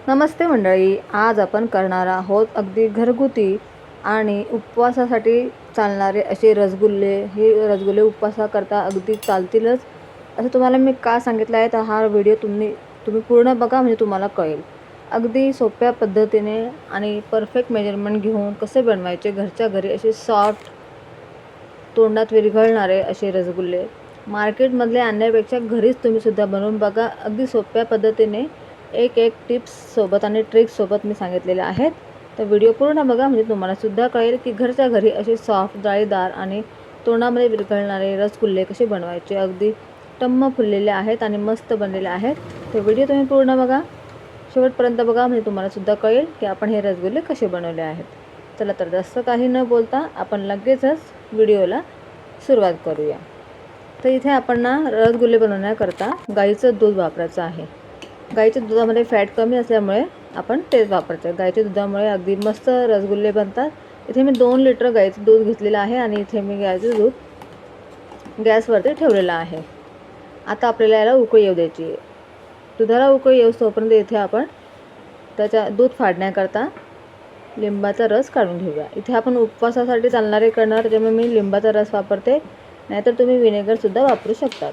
नमस्ते मंडळी, आज आपण करणार आहोत अगदी घरगुती आणि उपवासासाठी चालणारे असे रसगुल्ले. हे रसगुल्ले उपवासाकरता अगदी चालतीलच असं तुम्हाला मी का सांगितलं आहे, तर हा व्हिडिओ तुम्ही पूर्ण बघा, म्हणजे तुम्हाला कळेल. अगदी सोप्या पद्धतीने आणि परफेक्ट मेजरमेंट घेऊन कसे बनवायचे घरच्या घरी असे सॉफ्ट, तोंडात विरघळणारे असे रसगुल्ले. मार्केटमधले आणण्यापेक्षा घरीच तुम्हीसुद्धा बनवून बघा. अगदी सोप्या पद्धतीने एक टिप्ससोबत आणि ट्रिक्ससोबत मी सांगितलेले आहेत. तर व्हिडिओ पूर्ण बघा, म्हणजे तुम्हालासुद्धा कळेल की घरच्या घरी असे सॉफ्ट, जाळीदार आणि तोंडामध्ये विरघळणारे रसगुल्ले कसे बनवायचे. अगदी टम्म फुललेले आहेत आणि मस्त बनलेले आहेत. तर व्हिडिओ तुम्ही पूर्ण बघा, शेवटपर्यंत बघा, म्हणजे तुम्हालासुद्धा कळेल की आपण हे रसगुल्ले कसे बनवले आहेत. चला तर जास्त काही न बोलता आपण लगेचच व्हिडिओला सुरुवात करूया. तर इथे आपण रसगुल्ले बनवण्याकरता गाईचं दूध वापरायचं आहे. गाईच्या दुधामध्ये फॅट कमी असल्यामुळे आपण तेच वापरतो. गाईच्या दुधामुळे अगदी मस्त रसगुल्ले बनतात. इथे मी 2 लिटर गाईचं दूध घेतलेलं आहे आणि इथे मी गाईचं दूध गॅसवरती ठेवलेलं आहे. आता आपल्याला याला उकळी येऊ द्यायची आहे. दुधाला उकळी येऊस्तोपर्यंत इथे आपण त्याच्या दूध फाडण्याकरता लिंबाचा रस काढून घेऊया. इथे आपण उपवासासाठी चालणारे करणार, त्याच्यामुळे मी लिंबाचा रस वापरते, नाहीतर तुम्ही विनेगरसुद्धा वापरू शकतात.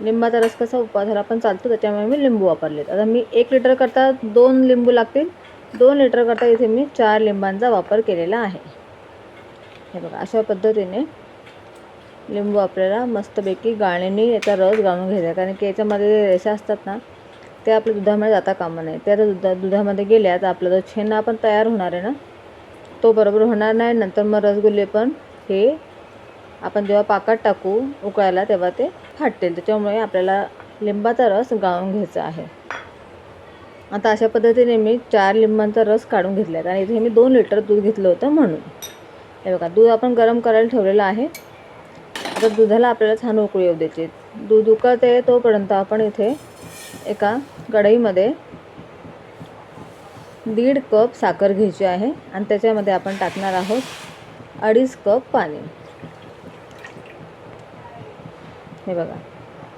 लिंबाचा रस कसा उपवासाला पण चालतो, त्याच्यामुळे मी लिंबू वापरलेत. आता मी 1 लिटर करता 2 लिंबू लागतील. 2 लिटर करता इथे मी 4 लिंबांचा वापर केलेला आहे. हे बघा, अशा पद्धतीने लिंबू आपल्याला मस्तपैकी गाळणीने याचा रस गाळून घ्यायचा, कारण की याच्यामध्ये जे रेषा असतात ना, ते आपल्या दुधामध्ये जाता कामा नये. त्या दुधामध्ये गेल्या तर आपला जो छेना पण तयार होणार आहे ना, तो बरोबर होणार नाही. नंतर मग रसगुल्ले पण हे आपण जेव्हा पाकात टाकू उकळायला तेव्हा ते फाटतील. त्याच्यामुळे आपल्याला लिंबाचा रस गाळून घ्यायचा आहे. आता अशा पद्धतीने मी 4 लिंबांचा रस काढून घेतला आहे आणि इथे मी 2 लिटर दूध घेतलं होतं म्हणून. हे बघा, दूध आपण गरम करायला ठेवलेलं आहे. आता दुधाला आपल्याला छान उकळी येऊ द्यायची. दूध उकळते तोपर्यंत आपण इथे एका कढईमध्ये 1.5 कप साखर घ्यायची आहे आणि त्याच्यामध्ये आपण टाकणार आहोत 2.5 कप पाणी. हे बघा,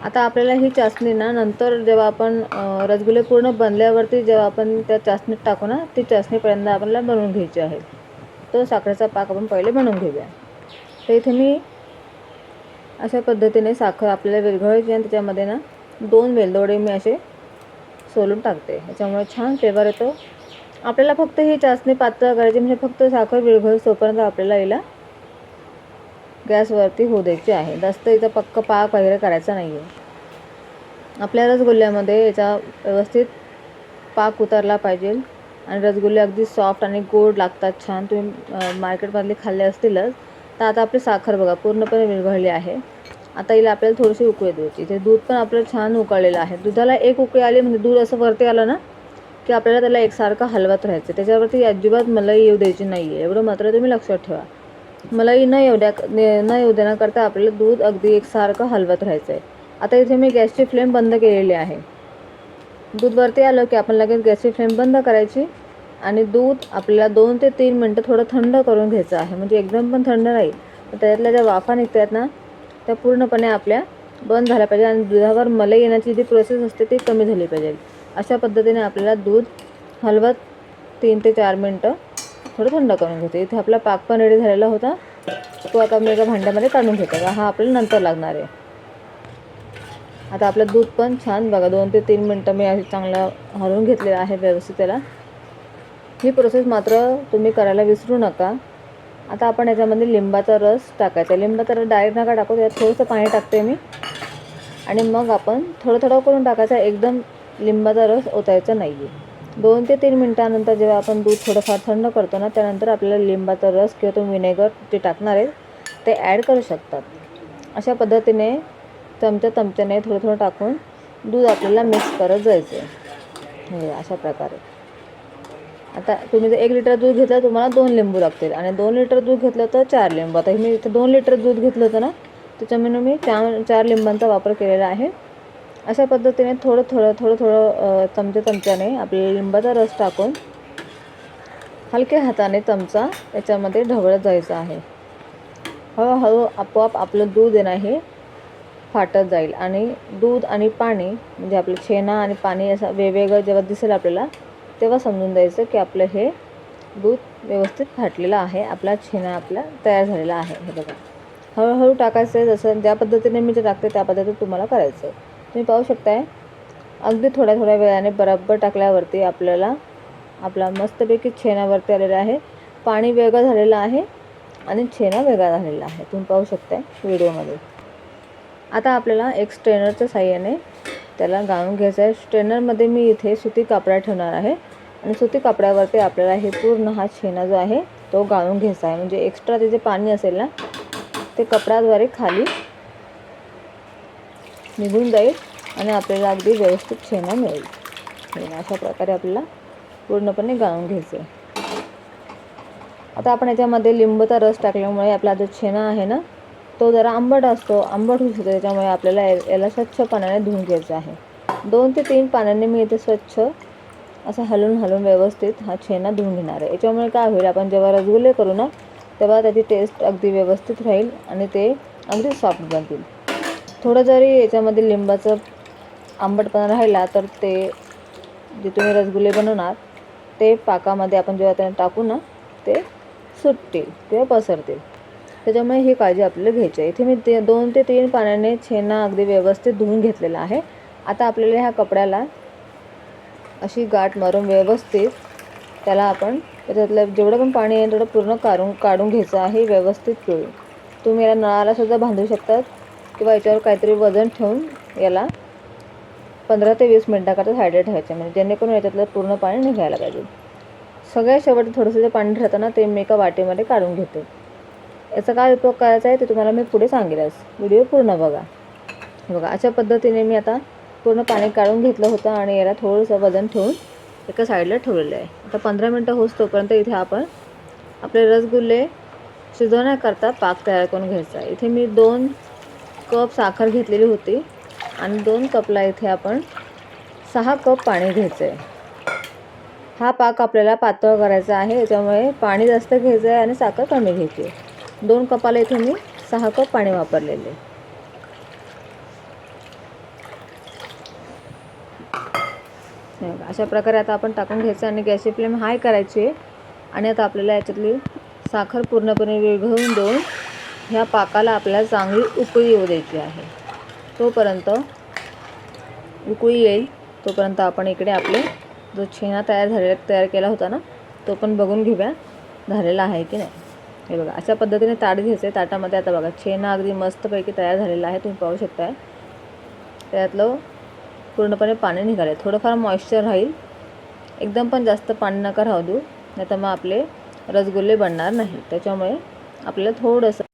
आता आपल्याला ही चासणी नंतर जेव्हा आपण रसगुल्ले पूर्ण बनल्यावरती जेव्हा आपण त्या चासणीत टाकू ना, ती चासणी पहिल्यांदा आपल्याला बनवून घ्यायची आहे. तो साखरेचा पाक आपण पहिले बनवून घेऊया. तर इथे मी अशा पद्धतीने साखर आपल्याला विरघळायची आणि त्याच्यामध्ये 2 वेलदोडे मी असे सोलून टाकते. याच्यामुळे छान फ्लेवर येतो. आपल्याला फक्त ही चासणी पातळ करायची, म्हणजे फक्त साखर विरघळेपर्यंत आपल्याला हिला गॅसवरती होऊ द्यायची आहे. जास्त याचा पक्का पाक वगैरे करायचा नाही आहे. आपल्या रसगुल्ल्यामध्ये याचा व्यवस्थित पाक उतरला पाहिजे आणि रसगुल्ले अगदी सॉफ्ट आणि गोड लागतात छान. तुम्ही मार्केटमधले खाल्ले असतीलच. तर आता आपली साखर बघा पूर्णपणे विरघळली आहे. आता हिला आपल्याला थोडीशी उकळी द्यायची. इथे दूध पण आपलं छान उकळलेलं आहे. दुधाला एक उकळी आली म्हणजे दूध असं वरती आलं ना, की आपल्याला त्याला एकसारखं हलवत राहायचं. त्याच्यावरती अजिबात मलाई येऊ द्यायची नाही आहे, एवढं मात्र तुम्ही लक्षात ठेवा. मलाई न येऊ देण्याकरता आपल्याला दूध अगदी एकसारखं हलवत राहायचं आहे. आता इथे मी गॅसची फ्लेम बंद केलेली आहे. दूध वरती आलं की आपण लगेच गॅसची फ्लेम बंद करायची आणि दूध आपल्याला 2 ते 3 मिनटं थोडं थंड करून घ्यायचं आहे. म्हणजे एकदम पण थंड नाही, तर त्याच्यातल्या ज्या वाफा निघतात ना, त्या पूर्णपणे आपल्या बंद झाल्या पाहिजे आणि दुधावर मलाई येण्याची जी प्रोसेस असते ती कमी झाली पाहिजे. अशा पद्धतीने आपल्याला दूध हलवत 3 ते 4 मिनटं थोडं थंड करून घेते. इथे आपला पाक पण रेडी झालेला होता. तो आता मी एका भांड्यामध्ये काढून घेते. हा आपल्याला नंतर लागणार आहे. आता आपलं दूध पण छान बघा 2 ते 3 मिनटं मी अशी चांगलं हलवून घेतलेलं आहे व्यवस्थित त्याला. ही प्रोसेस मात्र तुम्ही करायला विसरू नका. आता आपण याच्यामध्ये लिंबाचा रस टाकायचा. लिंबाचा रस डायरेक्ट नका टाकू, त्यात थोडंसं पाणी टाकते मी आणि मग आपण थोडं थोडं करून टाकायचा. एकदम लिंबाचा रस ओतायचा नाही आहे. 2 ते 3 मिनटानंतर जेव्हा आपण दूध थोडंफार थंड करतो ना, त्यानंतर आपल्याला लिंबाचा रस किंवा तो विनेगर जे टाकणार आहे ते ॲड करू शकतात. अशा पद्धतीने चमच्याने थोडं थोडं टाकून दूध आपल्याला मिक्स करत जायचं आहे. हे अशा प्रकारे. आता तुम्ही जर 1 लिटर दूध घेतलं तुम्हाला 2 लिंबू लागतील आणि 2 लिटर दूध घेतलं तर 4 लिंबू. आता मी इथे 2 लिटर दूध घेतलं होतं ना, त्याच्यामुळे मी 4 लिंबांचा वापर केलेला आहे. अशा पद्धतीने थोडं थोडं चमच्याने आपल्याला लिंबाचा रस टाकून हलक्या हाताने चमचा याच्यामध्ये ढवळत जायचं आहे. हळूहळू आपोआप आपलं दूध हे फाटत जाईल आणि दूध आणि पाणी म्हणजे आपलं छेना आणि पाणी असं वेगवेगळं जेव्हा दिसेल आपल्याला, तेव्हा समजून द्यायचं की आपलं हे दूध व्यवस्थित फाटलेलं आहे, आपला छेना आपला तयार झालेला आहे. हे बघा, हळूहळू टाकायचं आहे, जसं ज्या पद्धतीने मी जे टाकते त्या पद्धतीने तुम्हाला करायचं आहे. तुम्ही पाहू शकताय अगदी थोड्या थोड्या वेळाने बरोबर टाकल्यावरती आपल्याला आपला मस्तपैकी छेनावरती आलेला आहे. पाणी वेगळं झालेलं आहे आणि छेना वेगळा झालेला आहे, तुम्ही पाहू शकताय व्हिडिओमध्ये. आता आपल्याला एक स्ट्रेनरच्या साहाय्याने त्याला गाळून घ्यायचं आहे. स्ट्रेनरमध्ये मी इथे सुती कापडा ठेवणार आहे आणि सुती कापड्यावरती आपल्याला हे पूर्ण हा छेना जो आहे तो गाळून घ्यायचा आहे. म्हणजे एक्स्ट्रा ते जे पाणी असेल ना ते कपड्याद्वारे खाली निघून जाईल आणि आपल्याला अगदी व्यवस्थित छेना मिळेल. अशा प्रकारे आपल्याला पूर्णपणे गाळून घ्यायचं आहे. आता आपण याच्यामध्ये लिंबाचा रस टाकल्यामुळे आपला जो छेना आहे ना तो जरा आंबट असतो, आंबट होऊ शकतो. त्याच्यामुळे आपल्याला याला स्वच्छ पाण्याने धुवून घ्यायचं आहे. 2 ते 3 पाण्याने मी इथे स्वच्छ असं हलवून व्यवस्थित हा छेना धुवून घेणार आहे. याच्यामुळे काय होईल, आपण जेव्हा रसगुल्ले करू ना तेव्हा त्याची टेस्ट अगदी व्यवस्थित राहील आणि ते अगदी सॉफ्ट बनतील. थोडं जरी याच्यामध्ये लिंबाचं आंबटपणा राहिला तर ते जे तुम्ही रसगुल्ले बनवणार ते पाकामध्ये आपण जेव्हा त्यांना टाकू ना ते सुटतील किंवा पसरतील. त्याच्यामुळे ही काळजी आपल्याला घ्यायची आहे. इथे मी 2 ते 3 पाण्याने छेना अगदी व्यवस्थित धुवून घेतलेला आहे. आता आपल्याला ह्या कपड्याला अशी गाठ मारून व्यवस्थित त्याला आपण त्याच्यातलं जेवढं पण पाणी आहे तेवढं पूर्ण काढून घ्यायचं आहे व्यवस्थित पिळून. तुम्ही याला नळाला सुद्धा बांधू शकतात किंवा याच्यावर काहीतरी वजन ठेवून याला 15 ते 20 मिनिटाकरता साईडला ठेवायचं, म्हणजे जेणेकरून याच्यातलं पूर्ण पाणी निघायला पाहिजे. सगळ्यात शेवटी थोडंसं जे पाणी ठेवतं ना ते मी एका वाटीमध्ये काढून घेते. याचा काय उपयोग करायचा आहे ते तुम्हाला मी पुढे सांगेलच, व्हिडिओ पूर्ण बघा. बघा, अशा पद्धतीने मी आता पूर्ण पाणी काढून घेतलं होतं आणि याला थोडंसं वजन ठेवून एका साईडला ठेवलेलं आहे. आता 15 मिनटं होस तोपर्यंत इथे आपण आपले रसगुल्ले शिजवण्याकरता पाक तयार करून घ्यायचा आहे. इथे मी 2 कप साखर घेतलेली होती आणि 2 कपला इथे आपण 6 कप पाणी घ्यायचं आहे. हा पाक आपल्याला पातळ करायचा आहे, त्याच्यामुळे पाणी जास्त घ्यायचं आहे आणि साखर कमी घ्यायची आहे. 2 कपाला इथे मी 6 कप पाणी वापरलेले. अशा प्रकारे आता आपण टाकून घ्यायचं आणि गॅसची फ्लेम हाय करायची आहे. आणि आता आपल्याला याच्यातली साखर पूर्णपणे विरघळवून देऊन ह्या पाकाला आपल्याला चांगली उकळी येऊ द्यायची आहे. तोपर्यंत उकळी येईल तोपर्यंत आपण इकडे आपले जो छेना तयार केला होता ना तो पण बघून घेऊया झालेला आहे की नाही. हे बघा, अशा पद्धतीने ताट घ्यायचं आहे. ताटामध्ये आता बघा छेना अगदी मस्तपैकी तयार झालेला आहे, तुम्ही पाहू शकताय. त्यातलं पूर्णपणे पाणी निघाले. थोडंफार मॉइश्चर राहील, एकदम पण जास्त पाणी नका राहू देऊ, नाही तर मग आपले रसगुल्ले बनणार नाही. त्याच्यामुळे आपल्याला थोडंसं